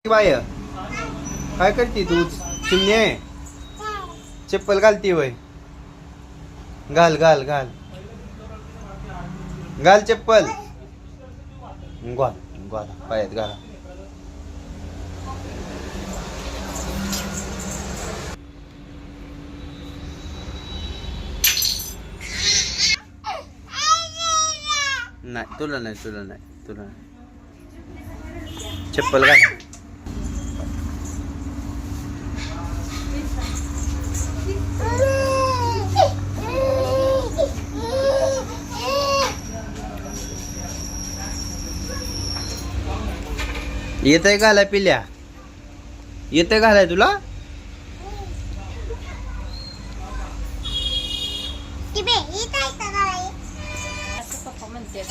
bye काय करते तू चिमणे चप्पल घालती वय घाल घाल घाल घाल चप्पल घाल घाल पायात घाला नाही तुला नाही तुला नाही तुला नाही चप्पल घाल येतंय घालाय पिल्या येतंय घालाय तुला असं पप्पा म्हणते